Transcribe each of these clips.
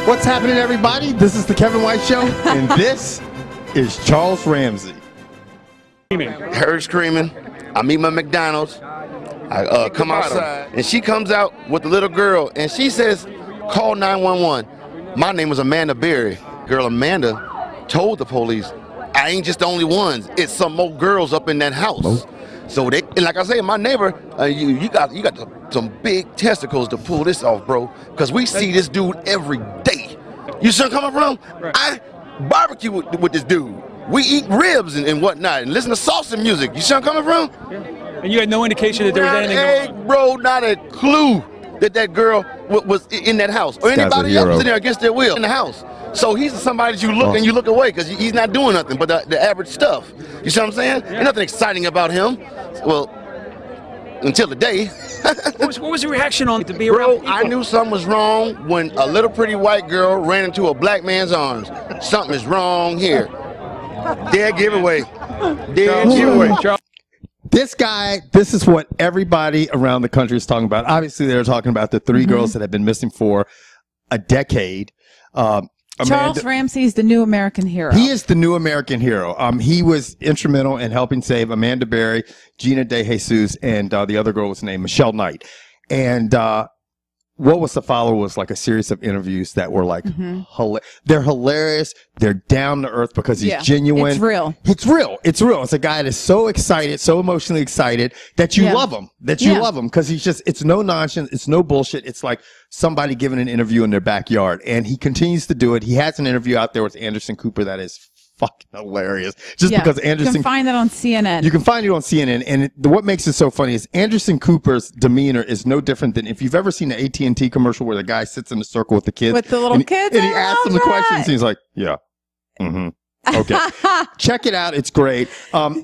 What's happening, everybody? This is the Kevin White Show, and this is Charles Ramsey. Her screaming. I'm eating my McDonald's. I come outside, and she comes out with the little girl, and she says, call 911. My name was Amanda Berry. Girl, Amanda told the police, I ain't just the only ones. It's some more girls up in that house. So they, and like I say, my neighbor, you got some big testicles to pull this off, bro. Because we see this dude every day. You see where I'm coming from? Right. I barbecue with this dude. We eat ribs and whatnot, and listen to salsa music. You see where I'm coming from? Yeah. And you had no indication that there was anything going on? Bro, not a clue that girl was in that house or anybody else in there against their will in the house. So he's somebody that you look and you look away because he's not doing nothing but the average stuff. You see what I'm saying? Yeah. There's nothing exciting about him. Well, until the day. what was your reaction on to be around people? I knew something was wrong when a little pretty white girl ran into a black man's arms. Something is wrong here. Dead giveaway. Dead giveaway. This guy, this is what everybody around the country is talking about. Obviously, they're talking about the three girls that have been missing for a decade. Charles Ramsey is the new American hero. He is the new American hero. He was instrumental in helping save Amanda Berry, Gina De Jesus, and the other girl was named Michelle Knight. And what was to follow was like a series of interviews that were like, they're hilarious. They're down to earth because he's genuine. It's real. It's real. It's real. It's a guy that's so excited, so emotionally excited that you love him, love him because he's just, it's no nonsense. It's no bullshit. It's like somebody giving an interview in their backyard, and he continues to do it. He has an interview out there with Anderson Cooper that is fucking hilarious. Just because Anderson, you can find it on CNN. You can find it on CNN, and what makes it so funny is Anderson Cooper's demeanor is no different than if you've ever seen an AT&T commercial where the guy sits in a circle with the kids, with the little kids, and he asks them the questions. And he's like, "Yeah, okay." Check it out. It's great.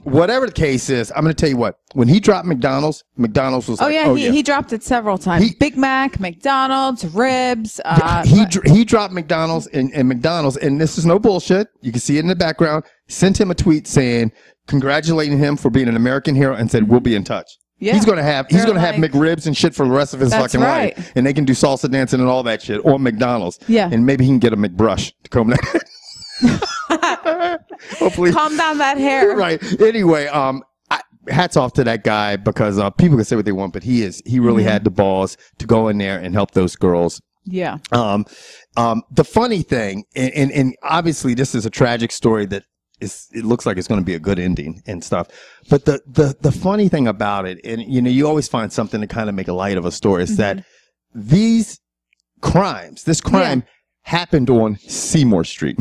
Whatever the case is, I'm going to tell you what. When he dropped McDonald's was like, he dropped it several times. Big Mac, McDonald's, ribs. He dropped McDonald's and McDonald's, and this is no bullshit. You can see it in the background. Sent him a tweet saying, congratulating him for being an American hero, and said, we'll be in touch. Yeah. He's gonna have McRibs and shit for the rest of his fucking life, and they can do salsa dancing and all that shit on McDonald's. Yeah, and maybe he can get a McBrush to comb that. Hopefully, calm down that hair. Right. Anyway, hats off to that guy because people can say what they want, but he really had the balls to go in there and help those girls. Yeah. The funny thing, and obviously this is a tragic story that it looks like it's going to be a good ending and stuff. But the funny thing about it, and you always find something to kind of make a light of a story, is that this crime happened on Seymour Street.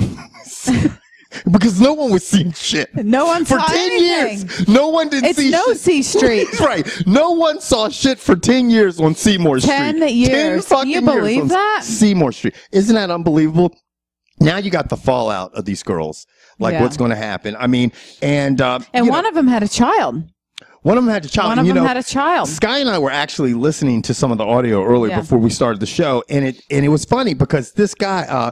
Because no one was seeing shit. No one for saw 10 anything. years. No one did see shit. It's C Street. Right. No one saw shit for 10 years on Seymour Street. 10 years. 10 fucking you believe that? Seymour Street. Isn't that unbelievable? Now you got the fallout of these girls. Like what's going to happen. I mean, and one of them had a child. One of them had a child. One of them had a child. Sky and I were actually listening to some of the audio earlier before we started the show, and it was funny because this guy,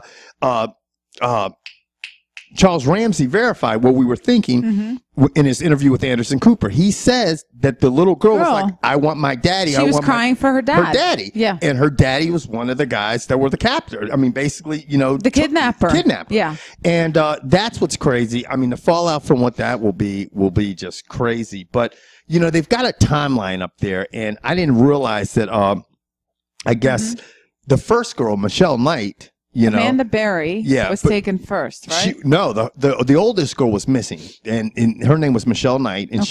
Charles Ramsey, verified what we were thinking in his interview with Anderson Cooper. He says that the little girl was like, "I want my daddy." She was crying for her dad. Her daddy. Yeah. And her daddy was one of the guys that were the captor. I mean, basically, the kidnapper. Yeah. And that's what's crazy. I mean, the fallout from what that will be just crazy. But they've got a timeline up there, and I didn't realize that. I guess the first girl, Michelle Knight. Amanda Berry was taken first, right? The oldest girl was missing, and her name was Michelle Knight, and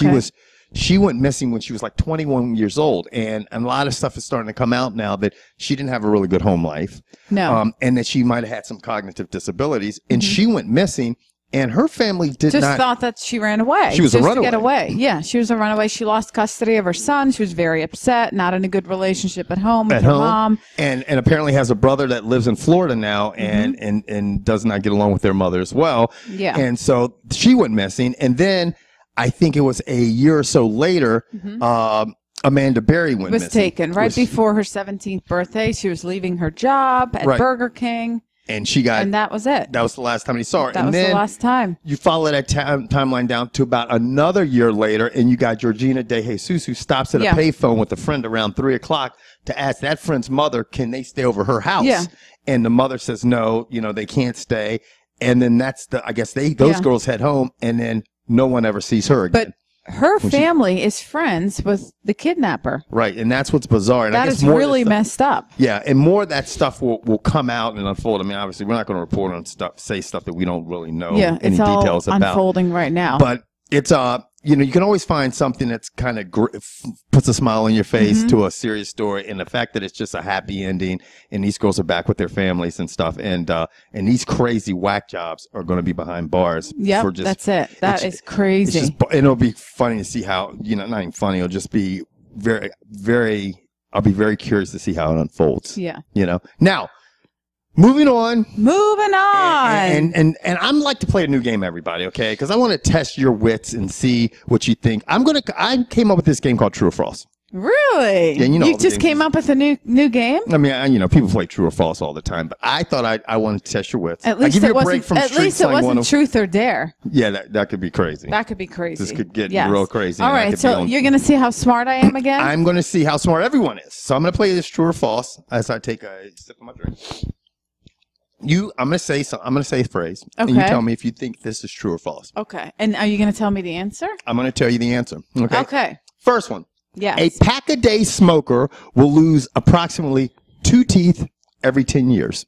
she went missing when she was like 21 years old, and a lot of stuff is starting to come out now that she didn't have a really good home life, and that she might have had some cognitive disabilities, and she went missing. And her family thought that she ran away. She was a runaway. To get away. Yeah, she was a runaway. She lost custody of her son. She was very upset, not in a good relationship at home with her mom. And apparently has a brother that lives in Florida now and does not get along with their mother as well. Yeah. And so she went missing. And then I think it was a year or so later, Amanda Berry was taken right before her 17th birthday. She was leaving her job at Burger King. And she got, and that was it. That was the last time he saw her. That was the last time. You follow that timeline down to about another year later, and you got Georgina De Jesus, who stops at a payphone with a friend around 3:00 to ask that friend's mother, can they stay over her house? Yeah. And the mother says, no, they can't stay. And then I guess those girls head home, and then no one ever sees her again. But her family is friends with the kidnapper. Right, and that's what's bizarre. And that is really messed up. Yeah, and more of that stuff will come out and unfold. I mean, obviously, we're not going to report on say stuff that we don't really know any details about. Unfolding right now. But it's you can always find something that's kind of puts a smile on your face to a serious story, and the fact that it's just a happy ending, and these girls are back with their families and stuff, and these crazy whack jobs are going to be behind bars. Yeah, that's it. That is crazy. And it'll be funny to see how not even funny. It'll just be very, very. I'll be very curious to see how it unfolds. Yeah. Now. Moving on. And I'm like to play a new game, everybody, okay? Because I want to test your wits and see what you think. I came up with this game called True or False. Really? Yeah, you just came up with a new game? I mean, people play True or False all the time, but I thought I wanted to test your wits. At least it wasn't Truth or Dare. Yeah, that could be crazy. That could be crazy. This could get real crazy. All right, so you're going to see how smart I am again? I'm going to see how smart everyone is. So I'm going to play this True or False as I take a sip of my drink. I'm going to say something. I'm going to say a phrase, and you tell me if you think this is true or false. Okay. And are you going to tell me the answer? I'm going to tell you the answer. Okay. Okay. First one. Yes. A pack-a-day smoker will lose approximately 2 teeth every 10 years.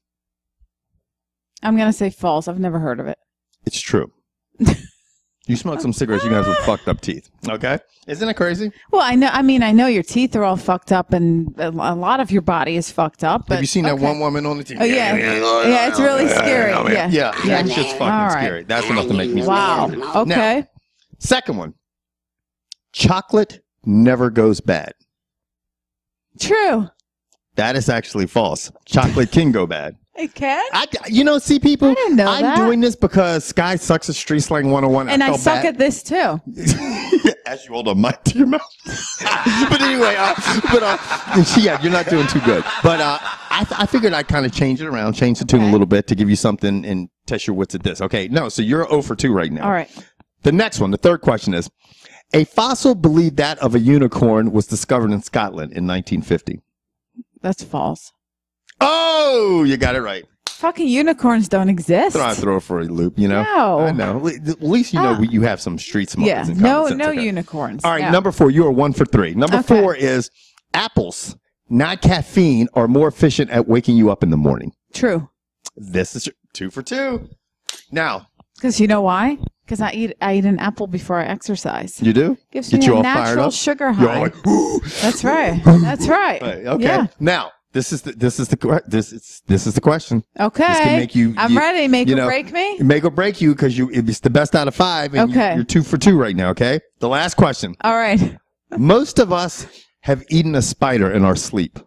I'm going to say false. I've never heard of it. It's true. You smoke some cigarettes, you're going to have some fucked up teeth. Okay? Isn't it crazy? Well, I know your teeth are all fucked up, and a lot of your body is fucked up. But, have you seen that one woman on the TV? Oh, yeah. Yeah, it's really scary. Yeah. That shit's fucking scary. That's enough to make me wow. Okay. Now, second one. Chocolate never goes bad. True. That is actually false. Chocolate can go bad. It can? See, people, I didn't know that. doing this because Sky sucks at Street Slang 101. And I suck at this, too. As you hold a mic to your mouth. But anyway, you're not doing too good. But I figured I'd kind of change the tune a little bit to give you something and test your wits at this. Okay, no, so you're 0 for 2 right now. All right. The next one, the third question is, a fossil believed that of a unicorn was discovered in Scotland in 1950. That's false. Oh, you got it right. Fucking unicorns don't exist. Throw it for a loop, No. I know. At least you have some street smarts. Yeah, no unicorns. All right, number 4, you are 1 for 3. Number 4 is apples, not caffeine, are more efficient at waking you up in the morning. True. This is 2 for 2. Now. Because you know why? Because I eat an apple before I exercise. You do? Gives me a natural sugar high. You're all like, ooh. That's right. That's right. Okay. Yeah. Now. This is the question. Okay. This can make you. I'm ready. Make or break me. Make or break you because it's the best out of 5. And you're 2 for 2 right now. Okay. The last question. All right. Most of us have eaten a spider in our sleep.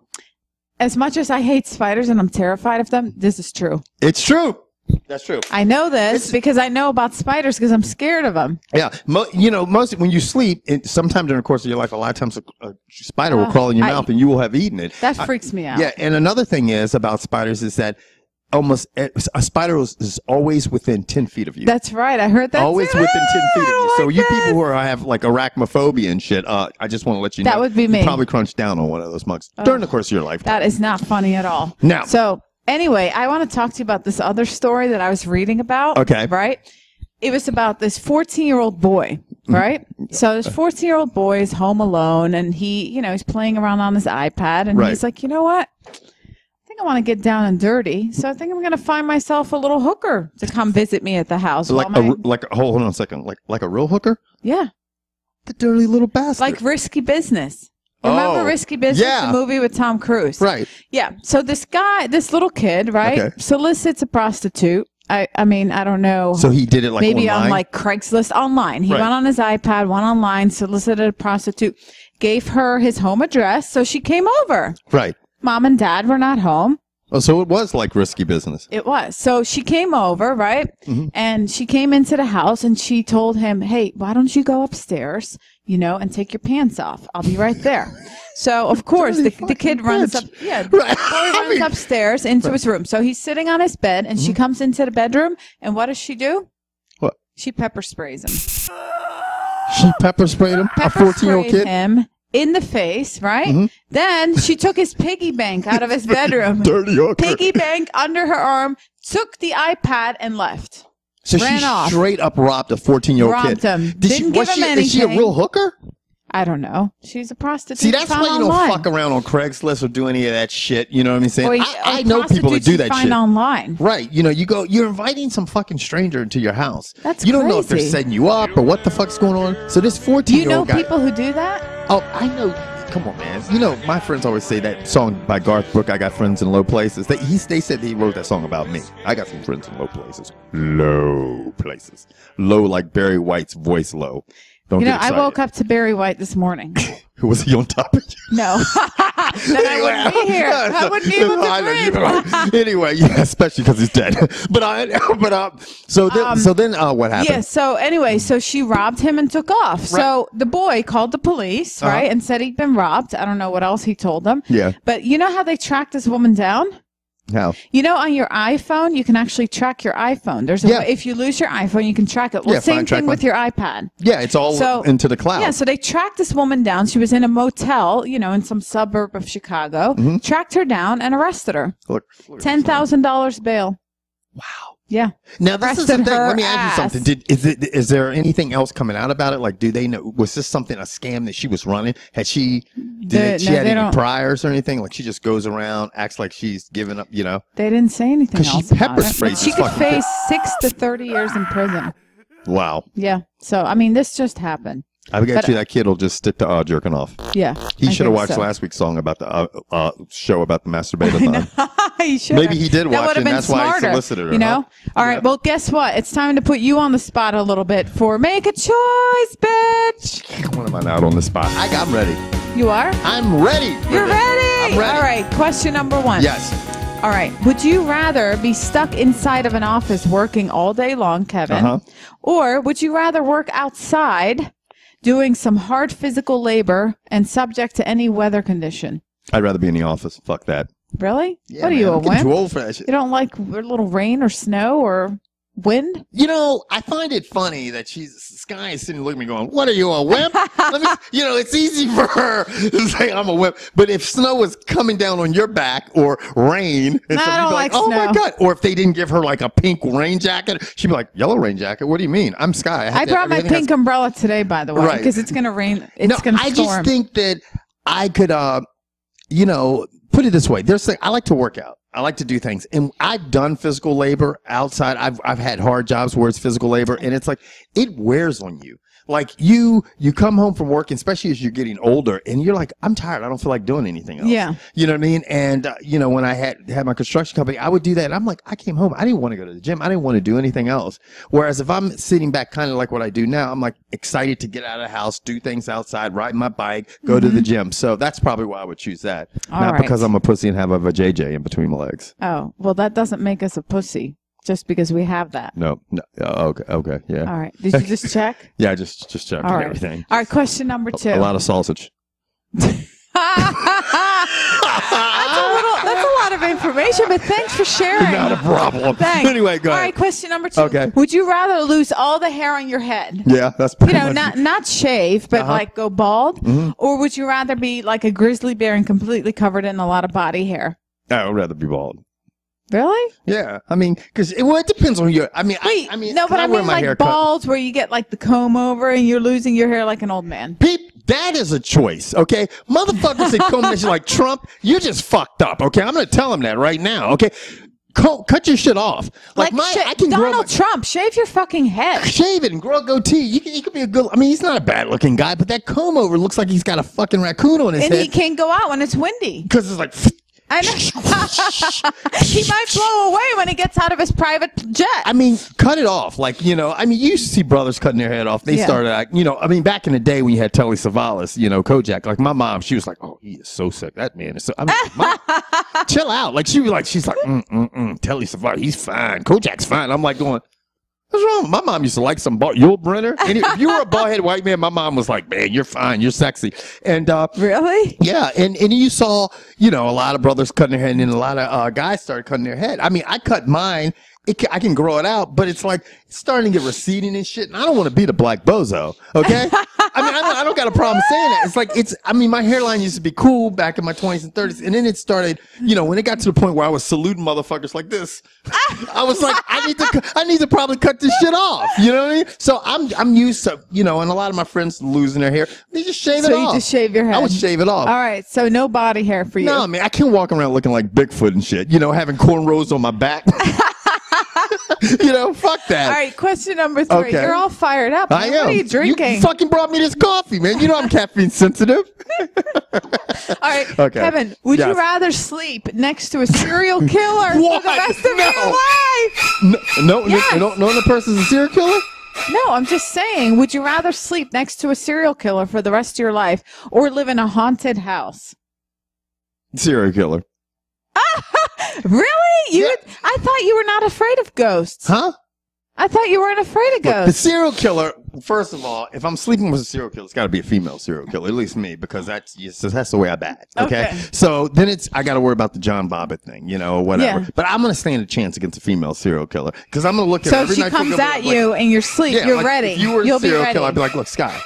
As much as I hate spiders and I'm terrified of them, this is true. It's true. That's true. I know this because I know about spiders because I'm scared of them. Yeah. Most when you sleep, sometime during the course of your life, a lot of times a spider will crawl in your mouth and you will have eaten it. That freaks me out. Yeah. And another thing is about spiders is that almost a spider is always within 10 feet of you. That's right. I heard that. Always within 10 feet of you. So you people who have like arachnophobia and shit, I just want to let you know. That would be me. You probably crunch down on one of those mugs during the course of your life. That is not funny at all. Now. So anyway, I want to talk to you about this other story that I was reading about. Okay. Right? It was about this 14-year-old boy, right? So this 14-year-old boy is home alone, and he's playing around on his iPad, and he's like, you know what? I think I want to get down and dirty, so I think I'm going to find myself a little hooker to come visit me at the house. Hold on a second. Like a real hooker? Yeah. The dirty little bastard. Like Risky Business. Remember Risky Business, the movie with Tom Cruise? Right. Yeah. So this little kid, right, solicits a prostitute. I mean, I don't know. So he did it maybe online? On like Craigslist online. He went on his iPad, went online, solicited a prostitute, gave her his home address, so she came over. Right. Mom and Dad were not home. Oh, so it was like risky business. It was. So she came over, right? Mm-hmm. And she came into the house and she told him, hey, why don't you go upstairs, and take your pants off? I'll be right there. So, of course, the kid runs up. Yeah, the boy runs upstairs into his room. So he's sitting on his bed and she comes into the bedroom. And what does she do? What? She pepper sprays him. She pepper sprayed him? A 14-year-old kid? Him in the face, right? Then she took his piggy bank out of his bedroom. Dirty hooker. Piggy bank under her arm, took the iPad and left. So Ran she off. straight up robbed a 14-year-old kid. Robbed him. Didn't give him anything. Is she a real hooker? I don't know. She's a prostitute. See, that's why you don't fuck around on Craigslist or do any of that shit. You know what I'm saying? Or I know people that do that shit. Online. Right. You're inviting some fucking stranger into your house. That's You don't know if crazy. they're setting you up or what the fuck's going on. So this 14-year-old guy. You know people who do that? Oh, I know. Come on, man. My friends always say that song by Garth Brooks, I Got Friends in Low Places. They said that he wrote that song about me. I got some friends in low places. Low places. Low like Barry White's voice low. Don't get excited. I woke up to Barry White this morning. Was he on top of you? No. Then I wouldn't be here. I wouldn't be able to breathe. Anyway, yeah, especially because he's dead. So then what happened? Yeah, so anyway, so she robbed him and took off. Right. So the boy called the police, right, and said he'd been robbed. I don't know what else he told them. Yeah. But you know how they tracked this woman down? How? On your iPhone, you can actually track your iPhone. If you lose your iPhone, you can track it. Well, same thing with your iPad. Yeah, it's all into the cloud. Yeah, so they tracked this woman down. She was in a motel, in some suburb of Chicago. Tracked her down and arrested her. Look, $10,000 bail. Wow. Yeah. Now this is the thing. Let me ask you something. Is there anything else coming out about it? Like, do they know? Was this something, a scam that she was running? Had she had any priors or anything? Like, she just goes around, acts like she's giving up. They didn't say anything else. Because she pepper sprays. She could face 6 to 30 years in prison. Wow. Yeah. So this just happened. I bet you that kid will just stick to jerking off. Yeah. He should have watched last week's song about the show about the masturbator. He should. Maybe he did watch it, and that's smarter, why he solicited her. All right. Well, guess what? It's time to put you on the spot a little bit for Make a Choice, bitch. What am I not on the spot? I'm ready. You are? I'm ready. You're ready? I'm ready. All right. Question number 1. Yes. All right. Would you rather be stuck inside of an office working all day long, Kevin? Or would you rather work outside doing some hard physical labor and subject to any weather condition? I'd rather be in the office. Fuck that. Really? Yeah, what are you, a wimp? Too old for that shit. You don't like a little rain or snow or wind? I find it funny that Sky is sitting looking at me going, what are you, a wimp? It's easy for her to say I'm a wimp. But if snow was coming down on your back or rain, and I don't like oh snow. my God. Or if they didn't give her like a pink rain jacket, she'd be like, yellow rain jacket? What do you mean? I'm Sky. I brought my pink umbrella today, by the way, because it's going to rain. It's going to storm. I just think that I could, put it this way. I like to work out. I like to do things, and I've done physical labor outside. I've had hard jobs where it's physical labor, and it's like it wears on you. Like you come home from work, especially as you're getting older, and you're like, I'm tired. I don't feel like doing anything else. Yeah. You know what I mean? And, when I had my construction company, I would do that. And I'm like, I came home. I didn't want to go to the gym. I didn't want to do anything else. Whereas if I'm sitting back kind of like what I do now, I'm like excited to get out of the house, do things outside, ride my bike, go to the gym. So that's probably why I would choose that. Not because I'm a pussy and have a vajayjay in between my legs. Oh, well, that doesn't make us a pussy. Just because we have that. No. Okay, yeah. All right. Did you just check? Yeah, just checking everything. All right, question number 2. A lot of sausage. That's a lot of information, but thanks for sharing. Not a problem. Thanks. Anyway, go ahead. All right, question number 2. Okay. Would you rather lose all the hair on your head? Yeah, that's pretty much not shave, but like go bald? Or would you rather be like a grizzly bear and completely covered in a lot of body hair? I would rather be bald. Really? Yeah, because it depends on your. But I mean like bald where you get like the comb over and you're losing your hair like an old man. That is a choice, okay? Motherfuckers that comb that shit like Trump, you just fucked up, okay? I'm gonna tell him that right now, okay? Cut your shit off. I can Donald Trump, shave your fucking head. Shave it and grow a goatee. He could be a good. He's not a bad looking guy, but that comb over looks like he's got a fucking raccoon on his head. And he can't go out when it's windy. Because it's like. I know. He might blow away when he gets out of his private jet. I mean, cut it off. Like, you know, I mean, you used to see brothers cutting their head off. They started, like, you know, I mean, back in the day when you had Telly Savalas, you know, Kojak, like my mom, she was like, oh, he is so sick. That man is so, I mean, Mom, chill out. Like, she's like, Telly Savalas, he's fine. Kojak's fine. I'm like going, what's wrong? My mom used to like some Yul Brynner. And if you were a bald-headed white man, my mom was like, man, you're fine. You're sexy. And really? Yeah. And you saw, you know, a lot of brothers cutting their head, and then a lot of guys started cutting their head. I mean, I cut mine. I can grow it out, but it's like it's starting to get receding and shit. And I don't want to be the black bozo. Okay. I mean, I don't got a problem saying that. It's like, I mean, my hairline used to be cool back in my 20s and 30s. And then it started, you know, when it got to the point where I was saluting motherfuckers like this, I was like, I need to probably cut this shit off. You know what I mean? So I'm used to, you know, and a lot of my friends losing their hair, they just shave it off. So you just shave your head? I would shave it off. All right. So no body hair for you. No, man, I can't walk around looking like Bigfoot and shit, you know, having cornrows on my back. You know, fuck that. All right, question number 3. Okay. You're all fired up. I am. What are you drinking? You fucking brought me this coffee, man. You know I'm caffeine sensitive. All right, okay. Kevin, would you rather sleep next to a serial killer for the rest of your life? No, the person's a serial killer? No, I'm just saying, would you rather sleep next to a serial killer for the rest of your life or live in a haunted house? Serial killer. Really? I thought you were not afraid of ghosts. Huh? I thought you weren't afraid of ghosts. Look, the serial killer, first of all, if I'm sleeping with a serial killer, it's got to be a female serial killer, at least me, because that's the way I bat. Okay? So then I got to worry about the John Bobbitt thing, you know, or whatever. Yeah. But I'm going to stand a chance against a female serial killer because I'm going to look at her every night. So if she comes at you in your sleep, you're ready. If you were a serial killer, I'd be like, look, Sky,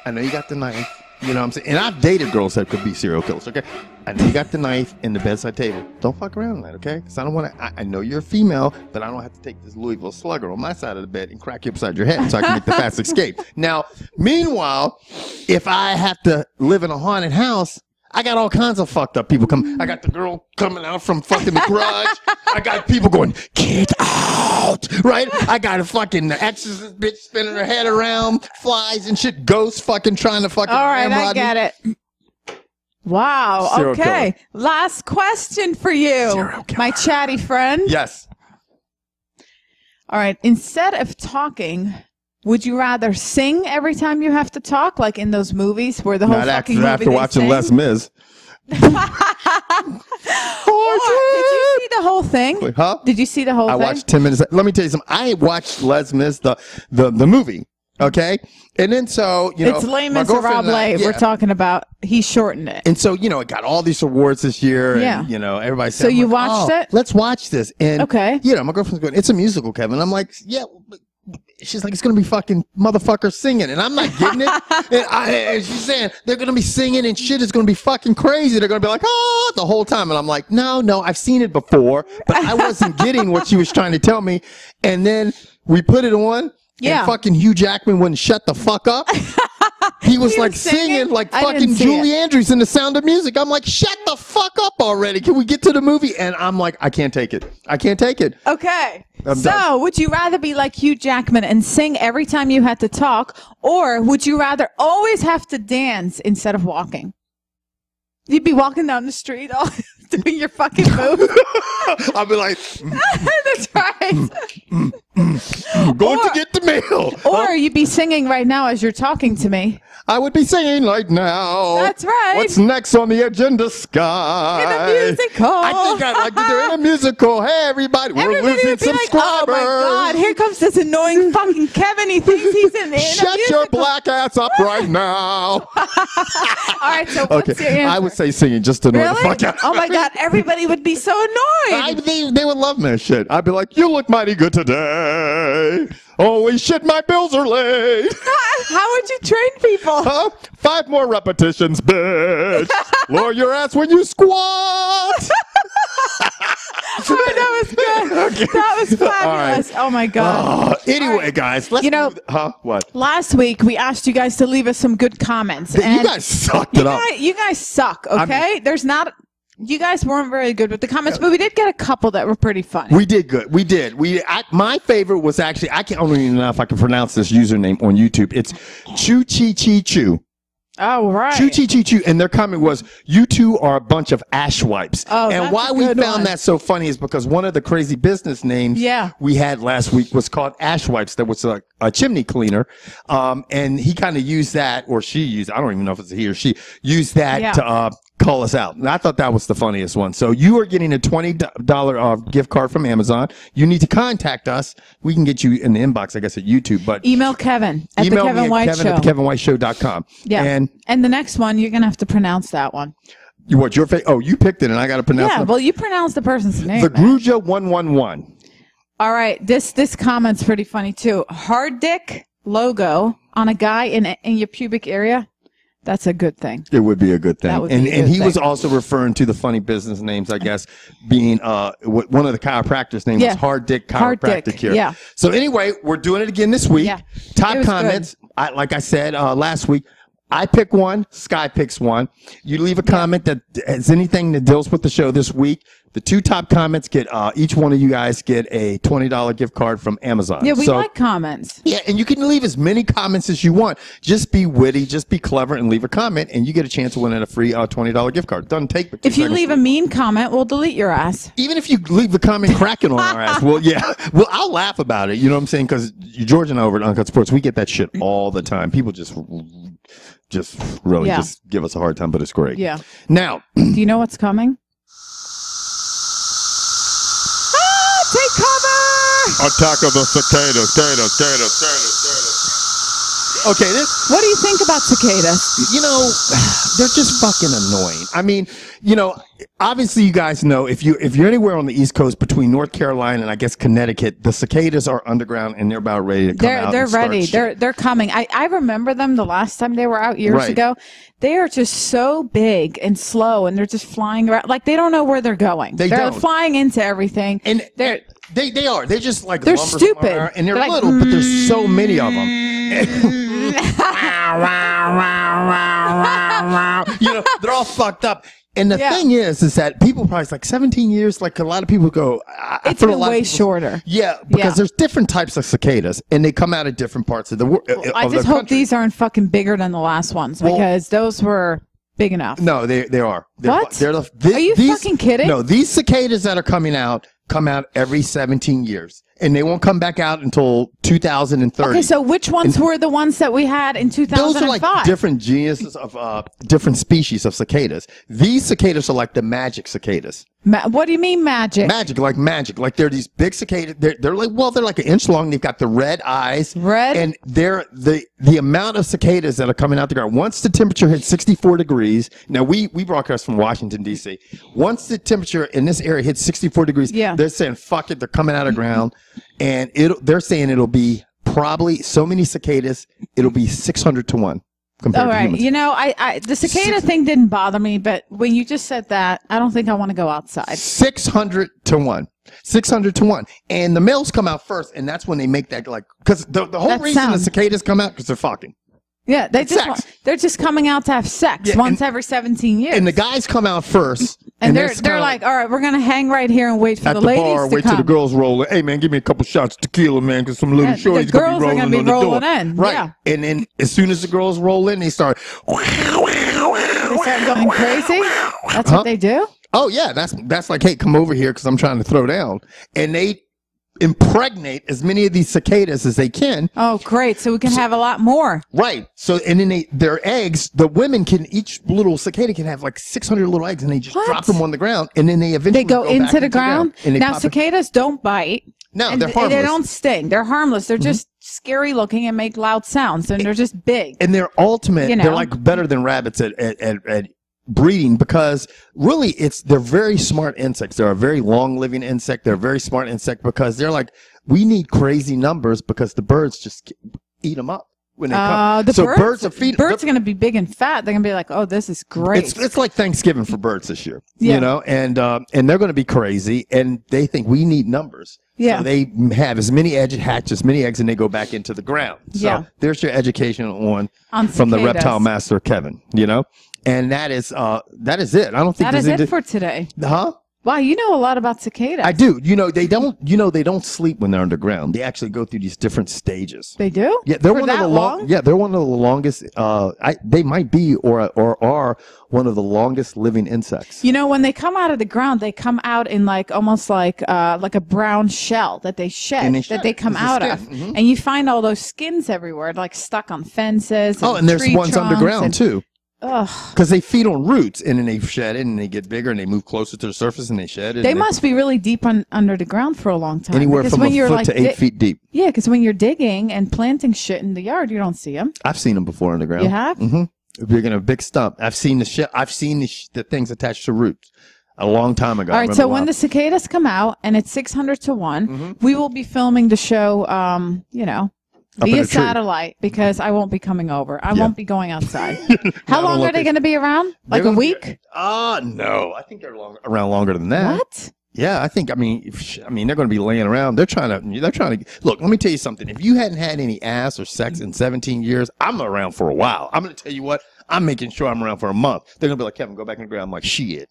I know you got the knife. You know what I'm saying? And I've dated girls that could be serial killers, okay? I know you got the knife in the bedside table. Don't fuck around on that, okay? Because I don't want to, I know you're a female, but I don't have to take this Louisville slugger on my side of the bed and crack you upside your head so I can make the fast escape. Now, meanwhile, if I have to live in a haunted house, I got all kinds of fucked up people come. I got the girl coming out from fucking the garage. I got people going, get out, right? I got a fucking exorcist bitch spinning her head around, flies and shit, ghosts fucking trying to fucking. All right, I get it. Wow. Serial okay. killer. Last question for you, my chatty friend. Yes. All right. Instead of talking, would you rather sing every time you have to talk, like in those movies where the whole fucking movie after watching sing? Les Mis. Did you see the whole thing? Wait, huh? Did you see the whole thing? I watched 10 minutes. Let me tell you something. I watched Les Mis, the movie. Okay. And then so, you know. It's Les Miserables we're talking about. He shortened it. And so, you know, it got all these awards this year. Yeah. And, you know, everybody said. So you watched it? Let's watch this. And, okay. You know, my girlfriend's going, it's a musical, Kevin. I'm like, yeah. She's like, it's going to be fucking motherfuckers singing. And I'm not getting it. And she's saying, they're going to be singing and shit is going to be fucking crazy. They're going to be like, oh, the whole time. And I'm like, no, I've seen it before. But I wasn't getting what she was trying to tell me. And then we put it on. Yeah. And fucking Hugh Jackman wouldn't shut the fuck up. He was like singing like fucking Julie Andrews in The Sound of Music. I'm like, shut the fuck up already. Can we get to the movie? And I'm like, I can't take it. I can't take it. Okay. So would you rather be like Hugh Jackman and sing every time you had to talk, or would you rather always have to dance instead of walking? You'd be walking down the street all doing your fucking move. I'll be like, that's right. Going to get the mail. Or you'd be singing right now as you're talking to me. I would be singing right now. That's right. What's next on the agenda, Sky? In a musical. I think I'd like to do it in a musical. Hey, everybody, we're losing subscribers. Like, oh my God, here comes this annoying fucking Kevin. He thinks he's in a musical. Shut your black ass up right now. All right, so what's your answer? I would say singing just to annoy the fuck out. Oh my God, everybody would be so annoyed. They would love my shit. I'd be like, you look mighty good today. Holy shit, my bills are late. How would you train people? Huh? 5 more repetitions, bitch. Lower your ass when you squat. Oh, that was good. Okay. That was fabulous. Right. Oh my God. Anyway, guys, let's. What? Last week we asked you guys to leave us some good comments. You guys sucked it up. You guys suck. Okay, there's not. You guys weren't very good with the comments, but we did get a couple that were pretty funny. We did good. We did. My favorite was actually, I don't even know if I can pronounce this username on YouTube. It's chuchichichu. Oh, right. Chuchichichu. And their comment was, you two are a bunch of ash wipes. Oh, and why we found that so funny is because one of the crazy business names we had last week was called Ash Wipes. That was a chimney cleaner. And he kind of used that, or she used, I don't even know if it's he or she, used that to call us out. And I thought that was the funniest one. So you are getting a $20 gift card from Amazon. You need to contact us. We can get you in the inbox, I guess, at YouTube. But email Kevin at the Kevin White Show. At thekevinwhiteshow.com. Yeah. And the next one, you're going to have to pronounce that one. What, your face? Oh, you picked it and I got to pronounce it. Yeah, well, you pronounce the person's name. The Gruja 111. All right. This comment's pretty funny, too. Hard dick logo on a guy in your pubic area. That's a good thing. It would be a good thing. And he was also referring to the funny business names, I guess, being one of the chiropractors' names was Hard Dick Chiropractic here. Yeah. So anyway, we're doing it again this week. Yeah. Top comments. Like I said last week, I pick one, Sky picks one. You leave a comment that has anything that deals with the show this week. The two top comments get, each one of you guys get a $20 gift card from Amazon. Yeah, we like comments. Yeah, and you can leave as many comments as you want. Just be witty, just be clever, and leave a comment, and you get a chance to win a free $20 gift card. Doesn't take but 2 If you seconds. leave a mean comment, we'll delete your ass. Even if you leave a comment cracking on our ass, well, yeah. Well, I'll laugh about it, you know what I'm saying? Because George and I over at Uncut Sports, we get that shit all the time. People just really just give us a hard time, but it's great. Yeah. Now. Do you know what's coming? Take cover! Attack of the cicadas. Okay, what do you think about cicadas? You know, they're just fucking annoying. I mean, you know, obviously you guys know if you're anywhere on the East Coast between North Carolina and I guess Connecticut, the cicadas are underground and they're about ready to come out. They're ready. They're coming. I remember them the last time they were out years ago. They are just so big and slow, and they're just flying around like they don't know where they're going. They're flying into everything. And they are. They're just like they're stupid. And they're little, but there's so many of them. You know, they're all fucked up. And the thing is that people probably like 17 years, like a lot of people go. It's been way shorter. Yeah, because there's different types of cicadas, and they come out of different parts of the world. I just hope these aren't fucking bigger than the last ones because those were big enough. No, they are. What? Are you fucking kidding? No, these cicadas that are coming out come out every 17 years. And they won't come back out until 2030. Okay, so which ones were the ones that we had in 2005? Those are like different geniuses of different species of cicadas. These cicadas are like the magic cicadas. What do you mean magic? Magic. Like they're these big cicadas. They're like an inch long. They've got the red eyes. Red. And they're the amount of cicadas that are coming out the ground. Once the temperature hits 64 degrees. Now we broadcast from Washington D.C. Once the temperature in this area hits 64 degrees, they're saying fuck it. They're coming out of the ground. And they're saying it'll be probably so many cicadas, it'll be 600 to 1 compared to humans. You know, the cicada thing didn't bother me, but when you just said that, I don't think I want to go outside. 600 to 1. 600 to 1. And the males come out first, and that's when they make that, like, because the whole reason the cicadas come out because they're fucking. Yeah, they're just coming out to have sex once every 17 years. And the guys come out first. And they're like, all right, we're going to hang right here and wait for the ladies bar, to wait come. till the girls roll in. Hey, man, give me a couple shots of tequila, man, because some little shorties the girls are going to be rolling in. Right. Yeah. And then as soon as the girls roll in, they start. They start going crazy? That's what they do? Oh, yeah. That's like, hey, come over here because I'm trying to throw down. And they impregnate as many of these cicadas as they can. Oh, great. So we can have a lot more. Right. So, and then their eggs, the women each little cicada can have like 600 little eggs and they just drop them on the ground and then they eventually go into the ground. And now, cicadas don't bite. No, they're harmless. They don't sting. They're harmless. They're just scary looking and make loud sounds and they're just big. And they're ultimate. They're like better than rabbits at breeding because really they're very smart insects. They're a very long living insect. They're a very smart insect because they're like, we need crazy numbers because the birds just eat them up when they come. Birds are going to be big and fat. They're going to be like, oh, this is great. It's like Thanksgiving for birds this year, you know, and they're going to be crazy and they think we need numbers. Yeah. So they have as many hatch as many eggs and they go back into the ground. So there's your education on from the reptile master, Kevin, you know? And that is it. I don't think that is it for today. Huh? Wow, you know a lot about cicadas. I do. You know, they don't sleep when they're underground. They actually go through these different stages. They do? Yeah, they're one of the they're one of the longest they might be or are one of the longest living insects. You know, when they come out of the ground, they come out in like almost like a brown shell that they shed, that they come out of. Mm-hmm. And you find all those skins everywhere, like stuck on fences. And there's ones underground too. Ugh. Because they feed on roots, and then they shed it, and they get bigger, and they move closer to the surface, and they shed it. They must be really deep under the ground for a long time. Anywhere from a foot to 8 feet deep. Yeah, because when you're digging and planting shit in the yard, you don't see them. I've seen them before underground. You have? Mm-hmm. If you're a big stump, I've seen the things attached to roots a long time ago. All right, so when the cicadas come out, and it's 600 to 1, we will be filming the show, via satellite, because I won't be coming over. I won't be going outside. How long are they going to be around? Like a week? No. I think they're around longer than that. What? Yeah, I mean, they're going to be laying around. They're trying to look. Let me tell you something. If you hadn't had any ass or sex in 17 years, I'm around for a while. I'm going to tell you what. I'm making sure I'm around for a month. They're going to be like, Kevin, go back in the ground. I'm like, shit.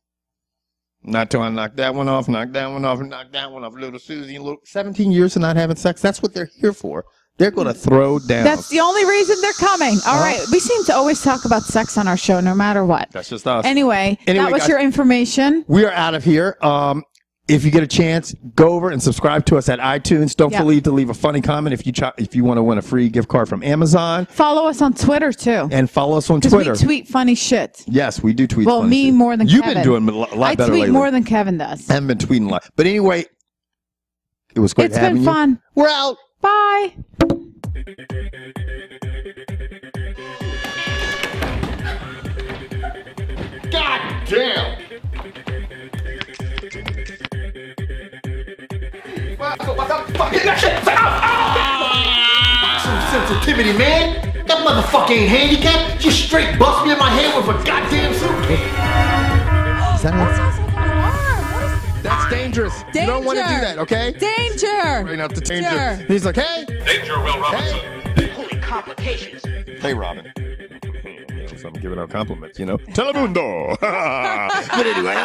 Not till I knock that one off, knock that one off, and knock that one off. Little Susie, 17 years of not having sex. That's what they're here for. They're going to throw down. That's the only reason they're coming. All right. We seem to always talk about sex on our show, no matter what. That's just us. Anyway, that was guys, your information. We are out of here. If you get a chance, go over and subscribe to us at iTunes. Don't forget to leave a funny comment if you want to win a free gift card from Amazon. Follow us on Twitter, too. And follow us on Twitter. We tweet funny shit. Yes, we do tweet funny shit. Well, me more than Kevin. You've been doing a lot better lately. I tweet more than Kevin does. I haven't been tweeting a lot. But anyway, it was great having you. It's been fun. We're out. Bye. God damn. Some sensitivity, man. That motherfucker ain't handicapped. Just straight bust me in my head with a goddamn suitcase. Is that it? That's dangerous. You don't want to do that, okay? Danger. Right up to danger. He's like, hey. Danger, Will Robinson. Hey. Holy complications. Hey, Robin. So I'm giving out compliments, Telemundo. But anyway,